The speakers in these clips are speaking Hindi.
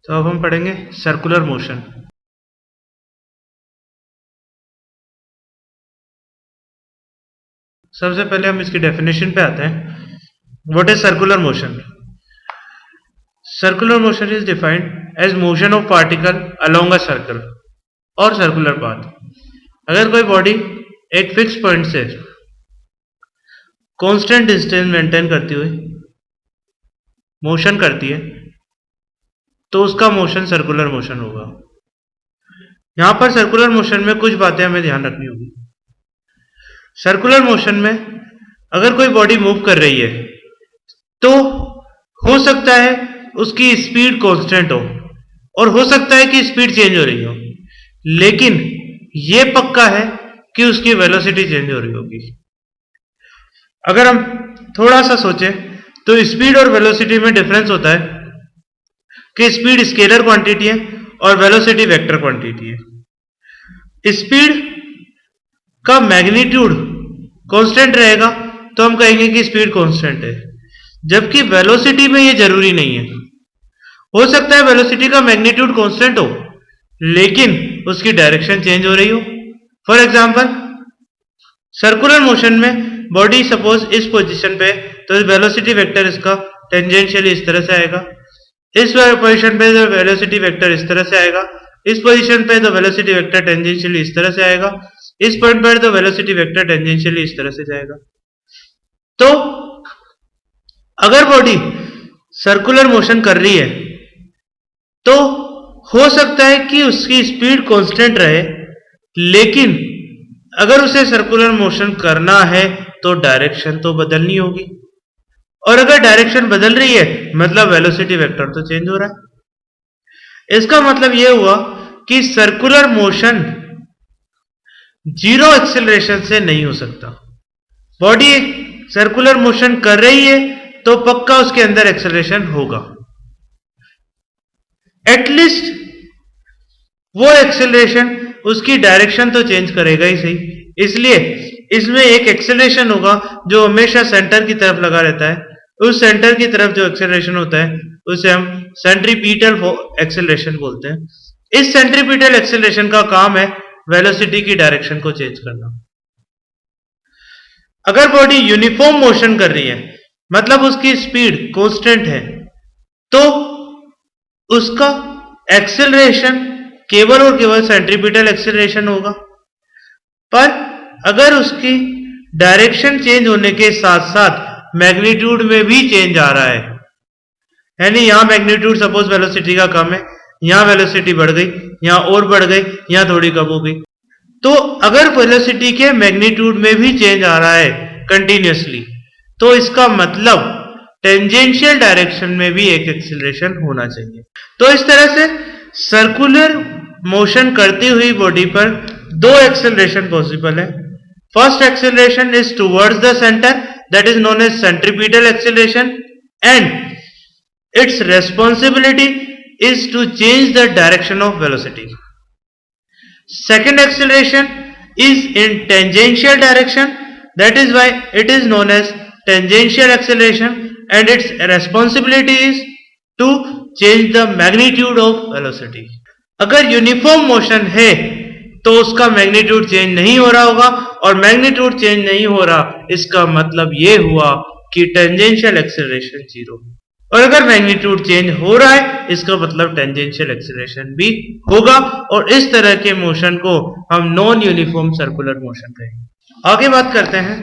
तो अब हम पढ़ेंगे सर्कुलर मोशन। सबसे पहले हम इसकी डेफिनेशन पे आते हैं। What is circular motion? Circular motion is defined as motion of particle along a circle और सर्कुलर पाथ। अगर कोई बॉडी एक फिक्स पॉइंट से कांस्टेंट डिस्टेंस मेंटेन करती हुई मोशन करती है तो उसका मोशन सर्कुलर मोशन होगा। यहां पर सर्कुलर मोशन में कुछ बातें हमें ध्यान रखनी होगी। सर्कुलर मोशन में अगर कोई बॉडी मूव कर रही है तो हो सकता है उसकी स्पीड कांस्टेंट हो और हो सकता है कि स्पीड चेंज हो रही हो, लेकिन यह पक्का है कि उसकी वेलोसिटी चेंज हो रही होगी। अगर हम थोड़ा सा सोचें तो स्पीड और वेलोसिटी में डिफरेंस होता है कि स्पीड स्केलर क्वांटिटी है और वेलोसिटी वेक्टर क्वांटिटी है। स्पीड का मैग्नीट्यूड कांस्टेंट रहेगा तो हम कहेंगे कि स्पीड कांस्टेंट है, जबकि वेलोसिटी में यह जरूरी नहीं है। हो सकता है वेलोसिटी का मैग्नीट्यूड कांस्टेंट हो लेकिन उसकी डायरेक्शन चेंज हो रही हो। फॉर एग्जांपल, सर्कुलर मोशन में बॉडी सपोज इस पोजीशन पे, तो वेलोसिटी वेक्टर इसका टेंजेंशियली इस तरह से आएगा। इस पोजीशन पे तो वेलोसिटी वेक्टर इस तरह से आएगा। इस पोजीशन पे तो वेलोसिटी वेक्टर टेंजेंशियली इस तरह से आएगा। इस पॉइंट पर तो वेलोसिटी वेक्टर टेंजेंशियली इस तरह से जाएगा। तो अगर बॉडी सर्कुलर मोशन कर रही है तो हो सकता है कि उसकी स्पीड कांस्टेंट रहे, लेकिन अगर उसे सर्कुलर मोशन करना है तो डायरेक्शन तो बदलनी होगी, और अगर डायरेक्शन बदल रही है मतलब वेलोसिटी वेक्टर तो चेंज हो रहा है। इसका मतलब यह हुआ कि सर्कुलर मोशन जीरो एक्सेलरेशन से नहीं हो सकता। बॉडी सर्कुलर मोशन कर रही है तो पक्का उसके अंदर एक्सेलरेशन होगा। एटलीस्ट वो एक्सेलरेशन उसकी डायरेक्शन तो चेंज करेगा ही सही, इसलिए इसमें एक एक्सेलरेशन होगा जो हमेशा सेंटर की तरफ लगा रहता है। उस सेंटर की तरफ जो एक्सेलरेशन होता है उसे हम सेंट्रीपिटल एक्सेलरेशन बोलते हैं। इस सेंट्रीपिटल एक्सेलरेशन का काम है वेलोसिटी की डायरेक्शन को चेंज करना। अगर बॉडी यूनिफॉर्म मोशन कर रही है मतलब उसकी स्पीड कांस्टेंट है, तो उसका एक्सेलरेशन केवल और केवल सेंट्रीपिटल एक्सेलरेशन होगा। पर अगर उसकी डायरेक्शन चेंज होने के साथ साथ मैग्नीट्यूड में भी चेंज आ रहा है, यानी यहां मैग्नीट्यूड सपोज वेलोसिटी का कम है, यहां वेलोसिटी बढ़ गई, यहां और बढ़ गई, यहां थोड़ी कम हो गई, तो अगर वेलोसिटी के मैग्नीट्यूड में भी चेंज आ रहा है कंटिन्यूसली, तो इसका मतलब टेंजेंशियल डायरेक्शन में भी एक एक्सीलरेशन होना चाहिए। तो इस तरह से सर्कुलर मोशन करती हुई बॉडी पर दो एक्सेलरेशन पॉसिबल है। First acceleration is towards the centre, that is known as centripetal acceleration, and its responsibility is to change the direction of velocity. Second acceleration is in tangential direction, that is why it is known as tangential acceleration, and its responsibility is to change the magnitude of velocity. अगर यूनिफॉर्म मोशन है तो उसका मैग्नीट्यूड चेंज नहीं हो रहा होगा, और मैग्नीट्यूड चेंज नहीं हो रहा इसका मतलब यह हुआ कि टेंजेंशियल एक्सेलरेशन जीरो। और अगर मैग्नीट्यूड चेंज हो रहा है इसका मतलब टेंजेंशियल एक्सेलरेशन भी होगा, और इस तरह के मोशन को हम नॉन यूनिफॉर्म सर्कुलर मोशन कहेंगे। आगे बात करते हैं।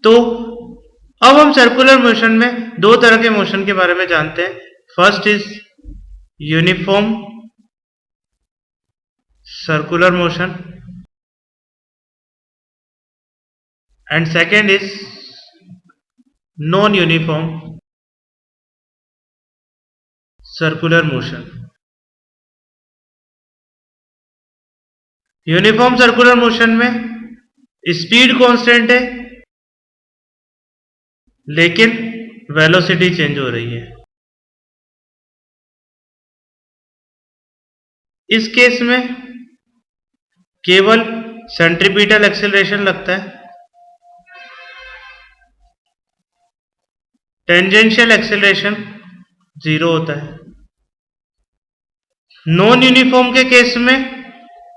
तो अब हम सर्कुलर मोशन में दो तरह के मोशन के बारे में जानते हैं। First is uniform circular motion and second is non uniform circular motion. Uniform circular motion में स्पीड कांस्टेंट है लेकिन वेलोसिटी चेंज हो रही है। इस केस में केवल सेंट्रीपिटल एक्सेलरेशन लगता है, टेंजेंशियल एक्सेलरेशन जीरो होता है। नॉन यूनिफॉर्म के केस में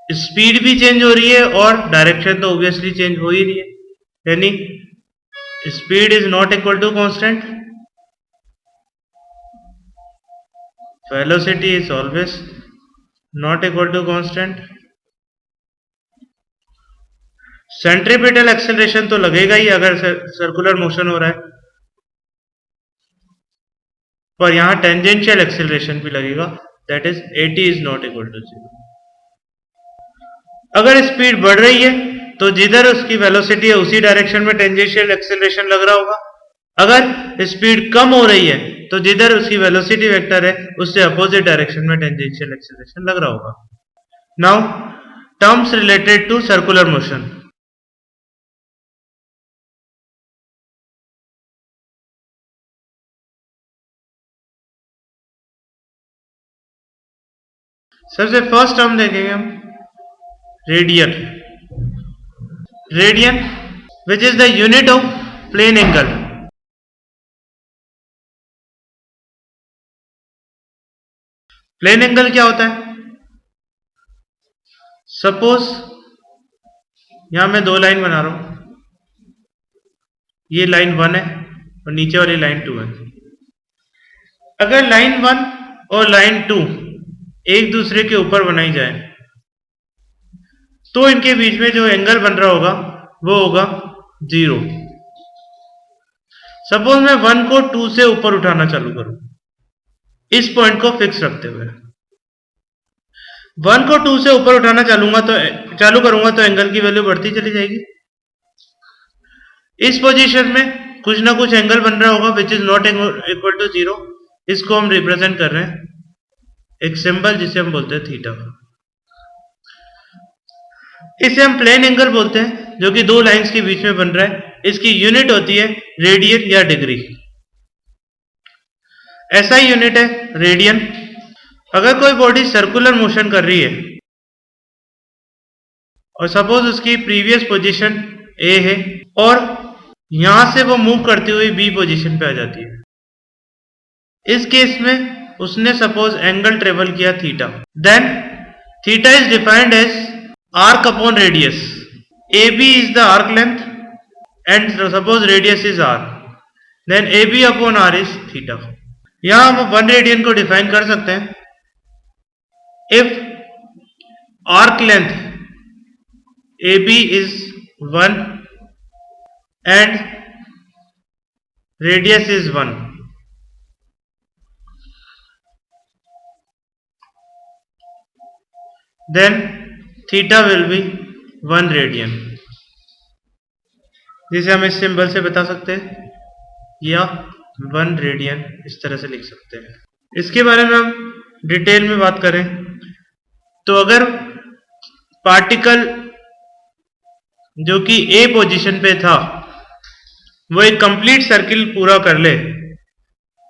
स्पीड भी चेंज हो रही है और डायरेक्शन तो ऑब्वियसली चेंज हो ही रही है, यानी speed is not equal to constant, velocity is always not equal to constant, centripetal acceleration तो लगेगा ही अगर सर्कुलर मोशन हो रहा है, पर यहां टेंजेंशियल एक्सेलरेशन भी लगेगा, that is at is not equal to 0। अगर स्पीड बढ़ रही है तो जिधर उसकी वेलोसिटी है उसी डायरेक्शन में टेंजेंशियल एक्सेलरेशन लग रहा होगा, अगर स्पीड कम हो रही है तो जिधर उसकी वेलोसिटी वेक्टर है उससे अपोजिट डायरेक्शन में टेंजेंशियल एक्सेलरेशन लग रहा होगा। Now terms related to circular motion. सबसे फर्स्ट टर्म देखेंगे हम radian. Radian which is the unit of plane angle. Plane angle क्या होता है? सपोज यहां मैं दो लाइन बना रहा हूं, ये लाइन 1 है और नीचे वाली लाइन 2 है। अगर लाइन 1 और लाइन 2 एक दूसरे के ऊपर बनाई जाए तो इनके बीच में जो एंगल बन रहा होगा वो होगा 0। सपोज मैं 1 को 2 से ऊपर उठाना चालू करूं, इस पॉइंट को फिक्स रखते हुए 1 को 2 से ऊपर उठाना चालू करूंगा तो एंगल की वैल्यू बढ़ती चली जाएगी। इस पोजीशन में कुछ ना कुछ एंगल बन रहा होगा which is not equal to 0। इसको हम रिप्रेजेंट कर रहे हैं एक सिंबल जिसे हम बोलते हैं थीटा। इसे हम प्लेन एंगल बोलते हैं जो कि दो लाइंस के बीच में बन रहा है। इसकी यूनिट होती है रेडियन या डिग्री। ऐसा ही यूनिट है रेडियन। अगर कोई बॉडी सर्कुलर मोशन कर रही है और सपोज उसकी प्रीवियस पोजीशन ए है और यहां से वो मूव करती हुई बी पोजीशन पे आ जाती है, इस केस में उसने सपोज एंगल ट्रेवल किया theta, then theta is defined as arc upon radius। AB is the arc length and suppose radius is r, then AB upon r is theta। यहां हम 1 रेडियन को डिफाइन कर सकते हैं if arc length AB is 1 and radius is 1, then theta will be 1 radian, जिसे हम इस सिंबल से बता सकते हैं या 1 रेडियन इस तरह से लिख सकते हैं। इसके बारे में हम डिटेल में बात करें तो अगर पार्टिकल जो कि ए पोजीशन पे था वो एक कंप्लीट सर्किल पूरा कर ले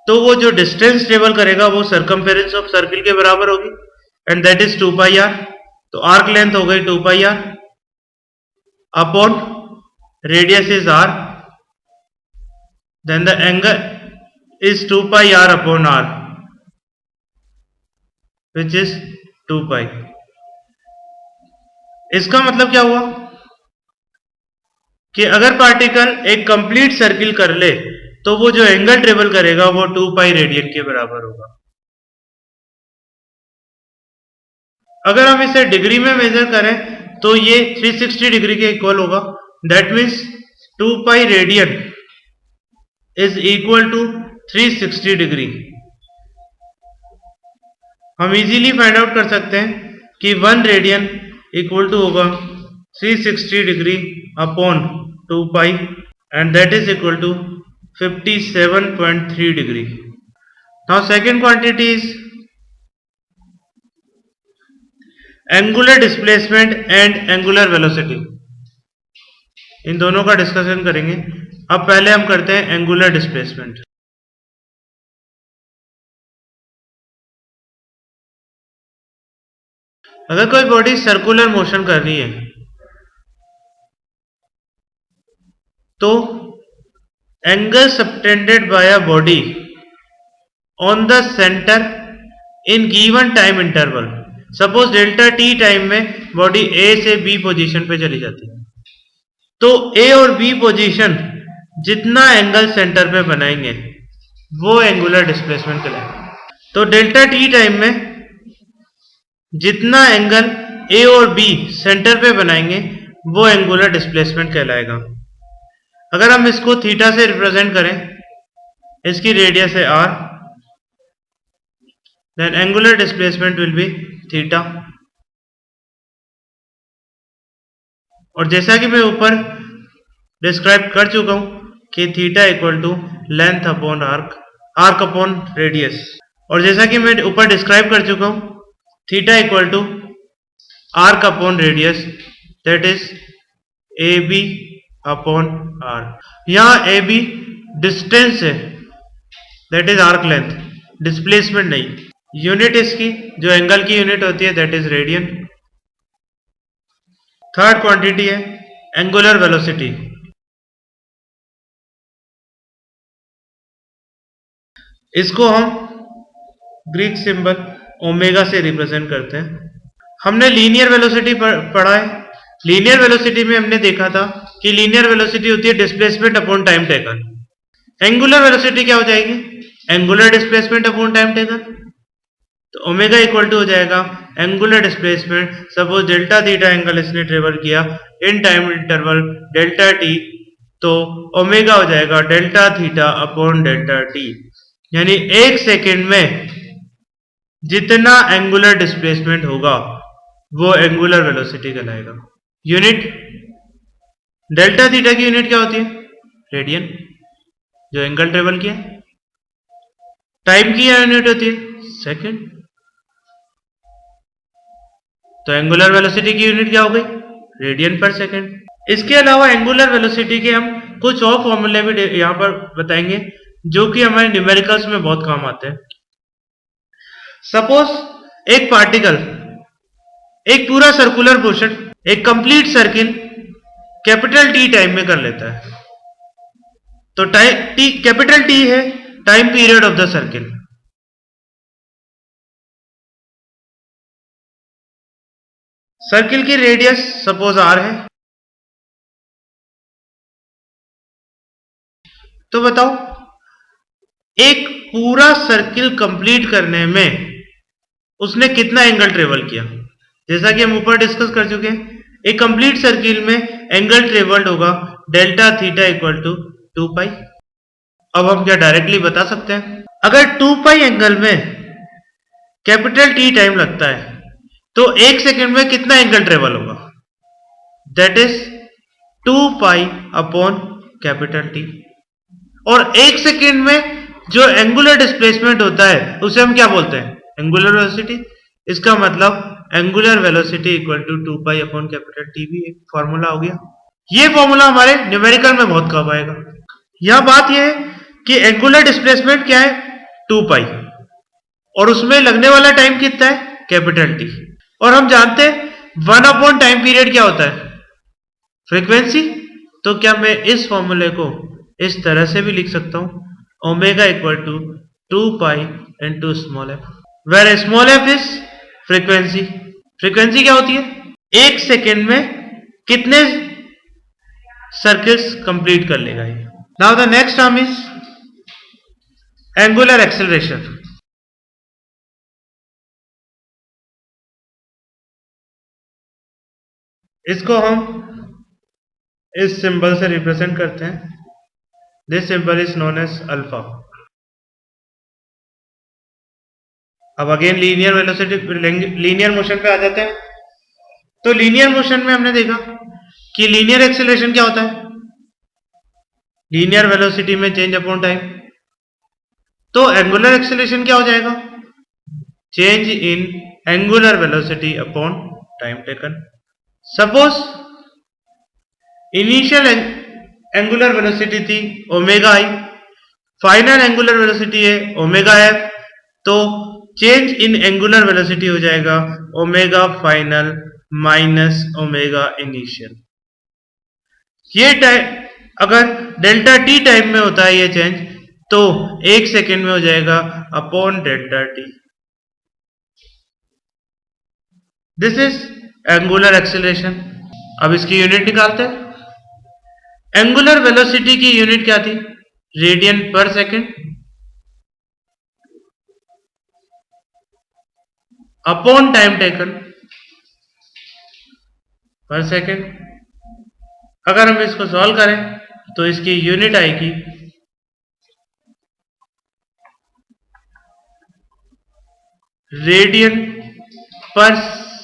तो वो जो डिस्टेंस ट्रेवल करेगा वो सर्कमफेरेंस ऑफ सर्किल के बराबर होगी and that is 2 pi r. तो आर्क लेंथ हो गई 2 pi r upon radius is r, then the angle is 2 pi r upon r which is 2 pi. इसका मतलब क्या हुआ कि अगर पार्टिकल एक कंप्लीट सर्किल कर ले तो वो जो एंगल ट्रेवल करेगा वो 2 पाई रेडियन के बराबर होगा। अगर हम इसे डिग्री में मेजर करें तो ये 360 डिग्री के इक्वल होगा, that means 2 pi radian is equal to 360 degree. हम इजीली फाइंड आउट कर सकते हैं कि 1 रेडियन इक्वल टू होगा 360 degree upon 2 pi and that is equal to 57.3 degree. Now second quantity is angular displacement and angular velocity. इन दोनों का डिस्कशन करेंगे। अब पहले हम करते हैं एंगुलर डिस्प्लेसमेंट। अगर कोई बॉडी सर्कुलर मोशन कर रही है तो angle subtended bye a body on the centre in given time interval. Suppose delta T time में बॉडी ए से बी पोजीशन पे चली जाती है, तो ए और बी पोजीशन जितना एंगल सेंटर पे बनाएंगे वो एंगुलर डिस्प्लेसमेंट कहलाएगा। तो डेल्टा टी टाइम में जितना एंगल ए और बी सेंटर पे बनाएंगे वो एंगुलर डिस्प्लेसमेंट कहलाएगा। अगर हम इसको थीटा से रिप्रेजेंट करें, इसकी रेडियस है R, then angular displacement will be theta. और जैसा कि मैं ऊपर डिस्क्राइब कर चुका हूं कि theta equal to length upon arc, arc upon radius. और जैसा कि मैं ऊपर डिस्क्राइब कर चुका हूं, theta equal to arc upon radius, that is A B upon R. यहां ए बी डिस्टेंस है, that is arc length, displacement नहीं। यूनिट इसकी जो एंगल की यूनिट होती है that is radian. Third quantity है एंगुलर वेलोसिटी। इसको हम ग्रीक सिंबल ओमेगा से रिप्रेजेंट करते हैं। हमने लीनियर वेलोसिटी पढ़ा है। लीनियर वेलोसिटी में हमने देखा था कि लीनियर वेलोसिटी होती है displacement upon time taken. Angular velocity क्या हो जाएगी? Angular displacement upon time taken. तो ओमेगा इक्वल टू हो जाएगा angular displacement. Suppose delta theta angle इसने ट्रेवल किया in time interval delta T, तो ओमेगा हो जाएगा delta theta upon delta T. यानी एक सेकेंड में जितना एंगुलर डिस्प्लेसमेंट होगा वो एंगुलर वेलोसिटी कहलाएगा। यूनिट डेल्टा थीटा की यूनिट क्या होती है? रेडियन, जो एंगल ट्रेवल किया। टाइम की यूनिट होती है सेकेंड। तो एंगुलर वेलोसिटी की यूनिट क्या हो गई? रेडियन पर सेकेंड। इसके अलावा एंगुलर वेलोसिटी के हम कुछ और फॉर्मूले भी यहां पर बताएंगे जो कि हमारे न्यूमेरिकल्स में बहुत काम आते हैं। सपोज एक पार्टिकल एक पूरा सर्कुलर मोशन, एक complete circle capital T time में कर लेता है। तो टाइम टी, कैपिटल टी है time period of the circle. Circle की रेडियस सपोज आर है। तो बताओ एक पूरा सर्किल कंप्लीट करने में उसने कितना एंगल ट्रेवल किया? जैसा कि हम ऊपर डिस्कस कर चुके हैं, एक कंप्लीट सर्किल में एंगल ट्रेवल्ड होगा डेल्टा थीटा इक्वल टू 2 पाई। अब हम क्या डायरेक्टली बता सकते हैं? अगर 2 पाई एंगल में कैपिटल टी टाइम लगता है तो एक सेकेंड में कितना एंगल ट्रेवल होगा? That is 2 pi upon capital T. और एक सेकेंड में जो एंगुलर डिस्प्लेसमेंट होता है उसे हम क्या बोलते हैं? Angular velocity. इसका मतलब angular velocity equal to 2 pi upon capital T भी एक फॉर्मूला हो गया। ये फॉर्मूला हमारे न्यूमेरिकल में बहुत काम आएगा। यह बात यह है कि एंगुलर डिस्प्लेसमेंट क्या है? 2 पाई, और उसमें लगने वाला टाइम कितना है? Capital T. और हम जानते हैं 1 अपॉन टाइम पीरियड क्या होता है? फ्रीक्वेंसी। तो क्या मैं इस फॉर्मूले को इस तरह से भी लिख सकता हूं? Omega equal to 2 pi into small F, where small F is frequency. Frequency क्या होती है? एक सेकेंड में कितने सर्किल्स कंप्लीट कर लेगा ये। Now the next term is angular acceleration. इसको हम इस सिंबल से रिप्रेजेंट करते हैं। This symbol is known as alpha. अब अगेन लीनियर वेलोसिटी, लीनियर मोशन पे आ जाते हैं। तो लीनियर मोशन में हमने देखा कि लीनियर एक्सेलरेशन क्या होता है? लीनियर वेलोसिटी में चेंज अपॉन टाइम। तो एंगुलर एक्सेलरेशन क्या हो जाएगा? Change in angular velocity upon time taken. Suppose initial angular velocity थी omega I, final angular velocity है ओमेगा एफ, तो चेंज इन एंगुलर वेलोसिटी हो जाएगा omega final minus omega initial. ये टाइम अगर डेल्टा टी टाइम में होता है ये चेंज, तो एक सेकेंड में हो जाएगा upon delta T. This is angular acceleration. अब इसकी यूनिट निकालते हैं। एंगुलर वेलोसिटी की यूनिट क्या थी? रेडियन पर सेकेंड अपॉन टाइम टेकन पर सेकेंड। अगर हम इसको सॉल्व करें तो इसकी यूनिट आएगी रेडियन पर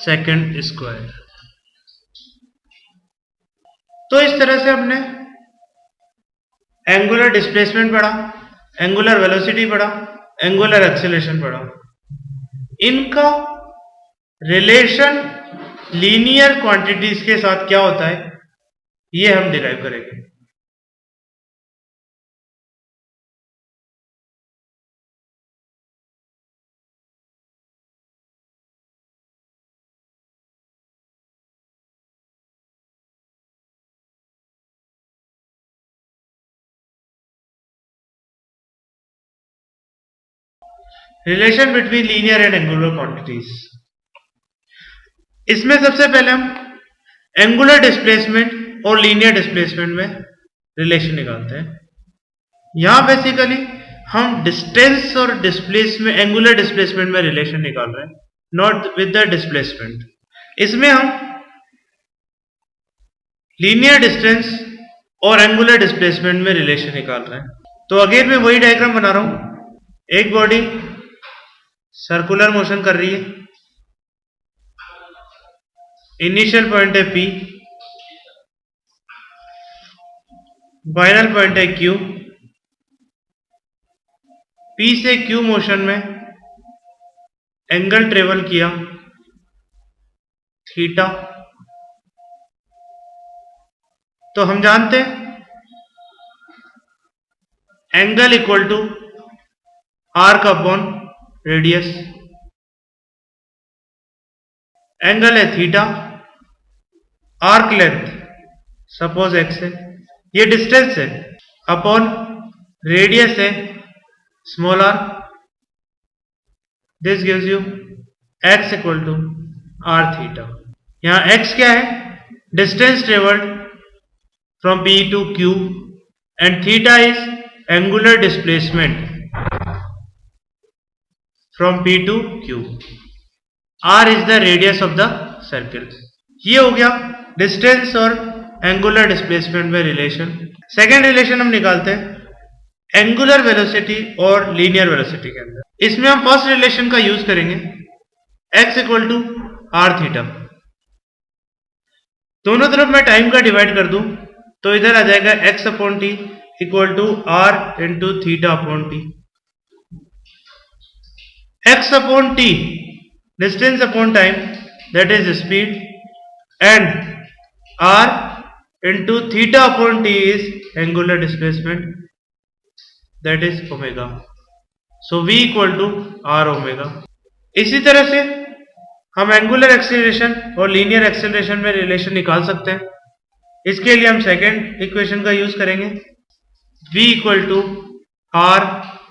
सेकेंड स्क्वायर। तो इस तरह से हमने एंगुलर डिस्प्लेसमेंट पढ़ा, एंगुलर वेलोसिटी पढ़ा, एंगुलर एक्सेलरेशन पढ़ा। इनका रिलेशन लीनियर क्वांटिटीज के साथ क्या होता है ये हम डिराइव करेंगे। Relation between linear and angular quantities. इसमें सबसे पहले हम एंगुलर डिस्प्लेसमेंट और लीनियर डिस्प्लेसमेंट में रिलेशन निकालते हैं। यहां बेसिकली हम डिस्टेंस और डिस्प्लेसमेंट, एंगुलर डिस्प्लेसमेंट में रिलेशन निकाल रहे हैं, नॉट विद द डिस्प्लेसमेंट। इसमें हम लीनियर डिस्टेंस और एंगुलर डिस्प्लेसमेंट में रिलेशन निकाल रहे हैं। तो अगेन मैं वही डायग्राम बना रहा हूं। एक बॉडी सर्कुलर मोशन कर रही है, इनिशियल पॉइंट है P, फाइनल पॉइंट है Q। P से Q मोशन में एंगल ट्रेवल किया थीटा। तो हम जानते हैं angle equal to arc upon radius. Angle है theta, arc length suppose x है, ये डिस्टेंस है, अपॉन रेडियस है small r। This gives you x equal to r theta. यहां x क्या है? Distance travelled from P to Q and theta is angular displacement from P to Q. R is the radius of the circle. ये हो गया डिस्टेंस और एंगुलर डिस्प्लेसमेंट में रिलेशन। सेकेंड रिलेशन हम निकालते हैं एंगुलर वेलोसिटी और लीनियर वेलोसिटी के अंदर। इसमें हम फर्स्ट रिलेशन का यूज करेंगे x equal to R theta. दोनों तरफ मैं टाइम का डिवाइड कर दूं तो इधर आ जाएगा x upon T equal to R into theta upon T. x upon T distance upon time that is speed, and r into theta upon T is angular displacement that is omega. So v equal to R omega. इसी तरह से हम एंगुलर एक्सीलरेशन और लीनियर एक्सीलरेशन में रिलेशन निकाल सकते हैं। इसके लिए हम सेकेंड इक्वेशन का यूज करेंगे, v equal to R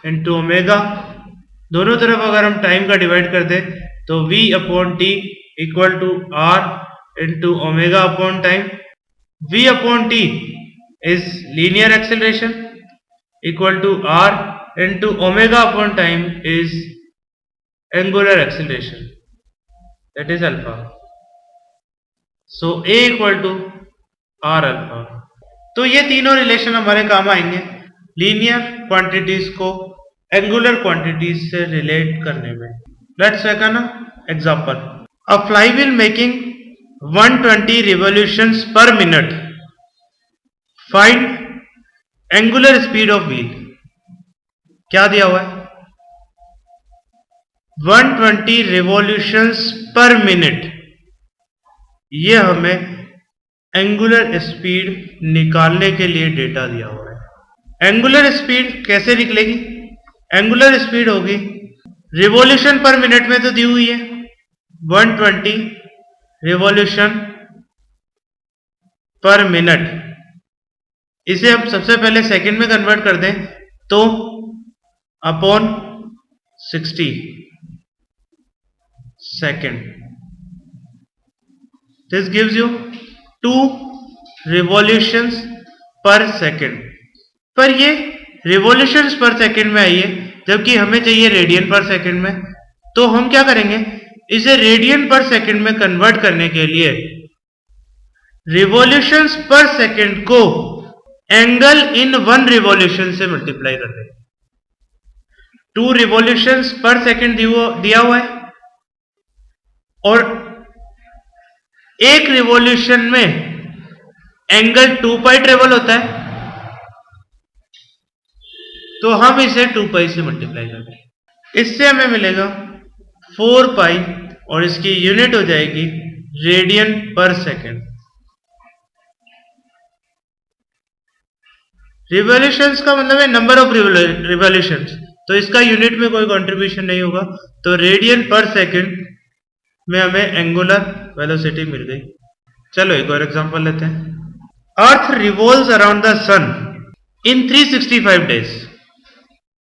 into omega. दोनों तरफ अगर हम टाइम का डिवाइड कर दें तो v upon T equal to R into omega upon time. v upon T is linear acceleration equal to R into omega upon time is angular acceleration that is alpha. So a equal to R alpha. तो ये तीनों रिलेशन हमारे काम आएंगे लीनियर क्वांटिटीज को एंगुलर क्वांटिटीज से रिलेट करने में। Let's take an example. A flywheel making 120 revolutions per minute, find angular speed of wheel. क्या दिया हुआ है? 120 रिवॉल्यूशंस पर मिनट। ये हमें एंगुलर स्पीड निकालने के लिए डेटा दिया हुआ है। एंगुलर स्पीड कैसे निकलेगी? एंगुलर स्पीड होगी रिवॉल्यूशन पर मिनट में तो दी हुई है 120 रिवॉल्यूशन पर मिनट। इसे हम सबसे पहले सेकंड में कन्वर्ट कर दें तो upon 60 second. This gives you 2 revolutions पर सेकेंड। पर ये रिवॉल्यूशंस पर सेकेंड में आई है, जबकि हमें चाहिए रेडियन पर सेकेंड में। तो हम क्या करेंगे, इसे रेडियन पर सेकेंड में कन्वर्ट करने के लिए रिवॉल्यूशंस पर सेकेंड को एंगल इन 1 रिवॉल्यूशन से मल्टीप्लाई कर देंगे। 2 रिवॉल्यूशंस पर सेकेंड दिया हुआ है और एक रिवॉल्यूशन में एंगल 2 पाई ट्रेवल होता है, तो हम इसे 2 पाई से मल्टीप्लाई कर देंगे। इससे हमें मिलेगा 4 पाई और इसकी यूनिट हो जाएगी रेडियन पर सेकेंड। रिवॉल्यूशंस का मतलब है नंबर ऑफ रिवॉल्यूशंस, तो इसका यूनिट में कोई कंट्रीब्यूशन नहीं होगा, तो रेडियन पर सेकेंड में हमें एंगुलर वेलोसिटी मिल गई। चलो एक और एग्जांपल लेते हैं। Earth revolves around the sun in 365 days.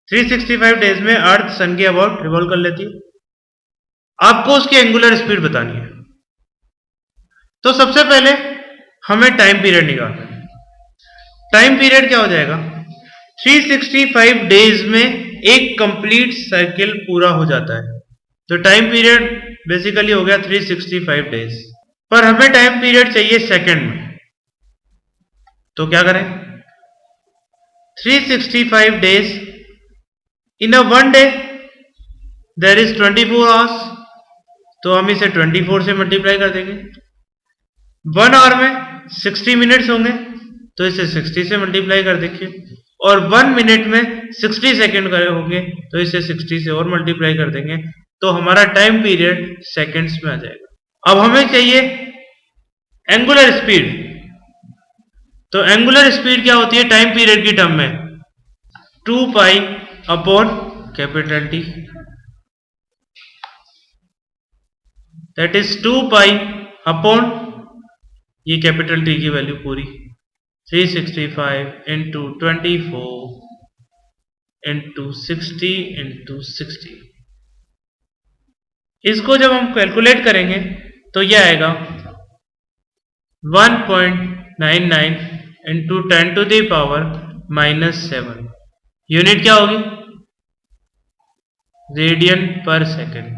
365 days में अर्थ सन के अबाउट रिवॉल्व कर लेती है। आपको उसकी एंगुलर स्पीड बतानी है। तो सबसे पहले हमें टाइम पीरियड निकालना है। टाइम पीरियड क्या हो जाएगा, 365 डेज में एक कंप्लीट साइकिल पूरा हो जाता है, तो टाइम पीरियड बेसिकली हो गया 365 डेज। पर हमें टाइम पीरियड चाहिए सेकंड में, तो क्या करें, 365 days in a 1 day there is 24 hours, तो हम इसे 24 से मल्टीप्लाई कर देंगे। 1 आवर में 60 मिनट्स होंगे, तो इसे 60 से मल्टीप्लाई कर देखिए, और 1 मिनट में 60 सेकेंड होंगे, तो इसे 60 से और मल्टीप्लाई कर देंगे, तो हमारा टाइम पीरियड सेकेंड्स में आ जाएगा। अब हमें चाहिए एंगुलर स्पीड, तो एंगुलर स्पीड क्या होती है टाइम पीरियड की टर्म में, 2 pi upon capital T, that is 2 pi upon ये कैपिटल टी की वैल्यू पूरी 365 इंटू 24 इंटू 60 इंटू 60। इसको जब हम कैलकुलेट करेंगे तो यह आएगा 1.99 into 10 to the power -7। Unit क्या होगी, रेडियन पर सेकेंड।